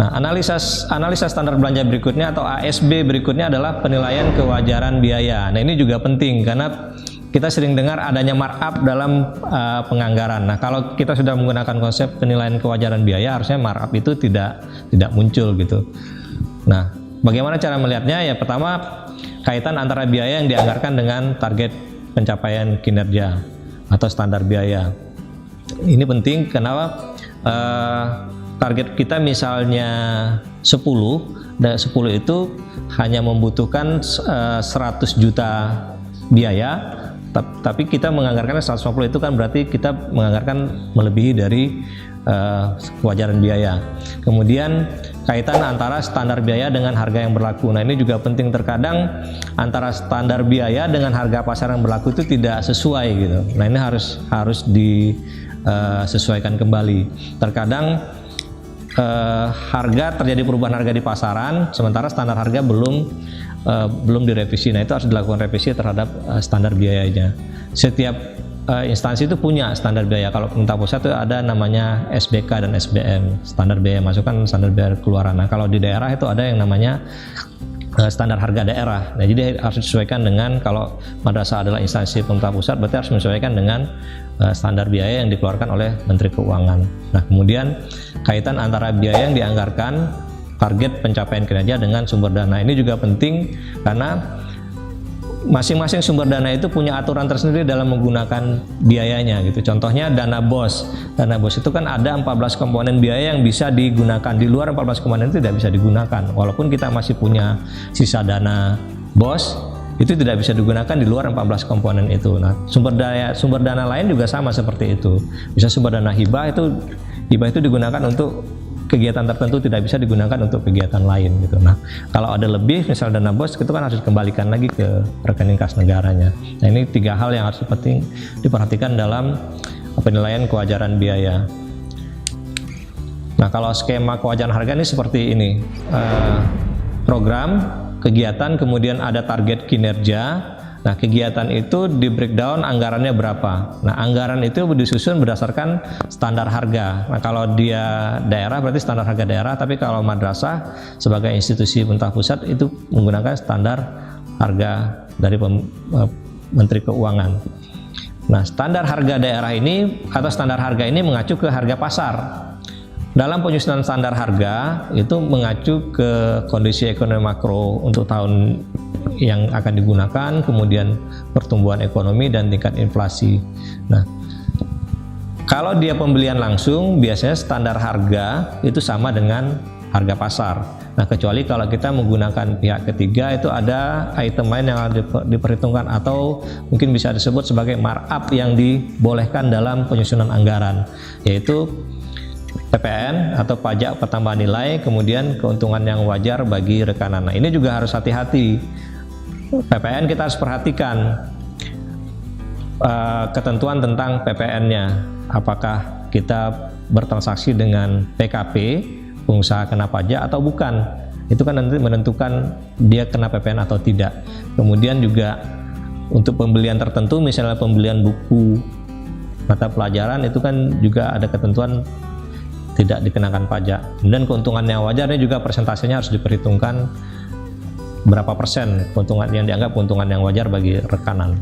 Nah, analisa standar belanja berikutnya atau ASB berikutnya adalah penilaian kewajaran biaya. Nah, ini juga penting karena kita sering dengar adanya markup dalam penganggaran. Nah, kalau kita sudah menggunakan konsep penilaian kewajaran biaya, harusnya markup itu tidak muncul gitu. Nah, bagaimana cara melihatnya? Ya, pertama, kaitan antara biaya yang dianggarkan dengan target pencapaian kinerja atau standar biaya. Ini penting kenapa? Target kita misalnya 10, dan 10 itu hanya membutuhkan 100 juta biaya, tapi kita menganggarkan 150, itu kan berarti kita menganggarkan melebihi dari kewajaran biaya. Kemudian kaitan antara standar biaya dengan harga yang berlaku. Nah, ini juga penting, terkadang antara standar biaya dengan harga pasar yang berlaku itu tidak sesuai gitu. Nah, ini harus disesuaikan kembali. Terkadang harga terjadi perubahan harga di pasaran, sementara standar harga belum direvisi. Nah, itu harus dilakukan revisi terhadap standar biayanya. Setiap instansi itu punya standar biaya. Kalau pemerintah pusat itu ada namanya SBK dan SBM, standar biaya masukan, standar biaya keluaran. Nah, kalau di daerah itu ada yang namanya standar harga daerah. Nah, jadi harus disesuaikan dengan, kalau madrasah adalah instansi pemerintah pusat, berarti harus menyesuaikan dengan standar biaya yang dikeluarkan oleh Menteri Keuangan. Nah, kemudian kaitan antara biaya yang dianggarkan, target pencapaian kinerja dengan sumber dana. Ini juga penting karena masing-masing sumber dana itu punya aturan tersendiri dalam menggunakan biayanya gitu. Contohnya dana BOS. Dana BOS itu kan ada 14 komponen biaya yang bisa digunakan. Di luar 14 komponen itu tidak bisa digunakan. Walaupun kita masih punya sisa dana BOS, itu tidak bisa digunakan di luar 14 komponen itu. Nah, sumber dana lain juga sama seperti itu. Bisa sumber dana hibah itu digunakan untuk kegiatan tertentu, tidak bisa digunakan untuk kegiatan lain gitu. Nah, kalau ada lebih, misal dana BOS, itu kan harus dikembalikan lagi ke rekening kas negaranya. Nah, ini 3 hal yang harus penting diperhatikan dalam penilaian kewajaran biaya. Nah, kalau skema kewajaran harga ini seperti ini. Program, kegiatan, kemudian ada target kinerja. Nah, kegiatan itu di breakdown anggarannya berapa. Nah, anggaran itu disusun berdasarkan standar harga. Nah, kalau dia daerah berarti standar harga daerah, tapi kalau madrasah sebagai institusi pemerintah pusat itu menggunakan standar harga dari Menteri Keuangan. Nah, standar harga daerah ini atau standar harga ini mengacu ke harga pasar. Dalam penyusunan standar harga itu mengacu ke kondisi ekonomi makro untuk tahun yang akan digunakan, kemudian pertumbuhan ekonomi dan tingkat inflasi. Nah, kalau dia pembelian langsung, biasanya standar harga itu sama dengan harga pasar. Nah, kecuali kalau kita menggunakan pihak ketiga, itu ada item lain yang harus diperhitungkan atau mungkin bisa disebut sebagai markup yang dibolehkan dalam penyusunan anggaran, yaitu PPN atau pajak pertambahan nilai, kemudian keuntungan yang wajar bagi rekanan. Nah, ini juga harus hati-hati. PPN kita harus perhatikan ketentuan tentang PPN-nya. Apakah kita bertransaksi dengan PKP, pengusaha kena pajak atau bukan. Itu kan nanti menentukan dia kena PPN atau tidak. Kemudian juga untuk pembelian tertentu, misalnya pembelian buku mata pelajaran, itu kan juga ada ketentuan tidak dikenakan pajak. Kemudian keuntungan yang wajarnya juga persentasenya harus diperhitungkan, berapa persen keuntungan yang dianggap keuntungan yang wajar bagi rekanan.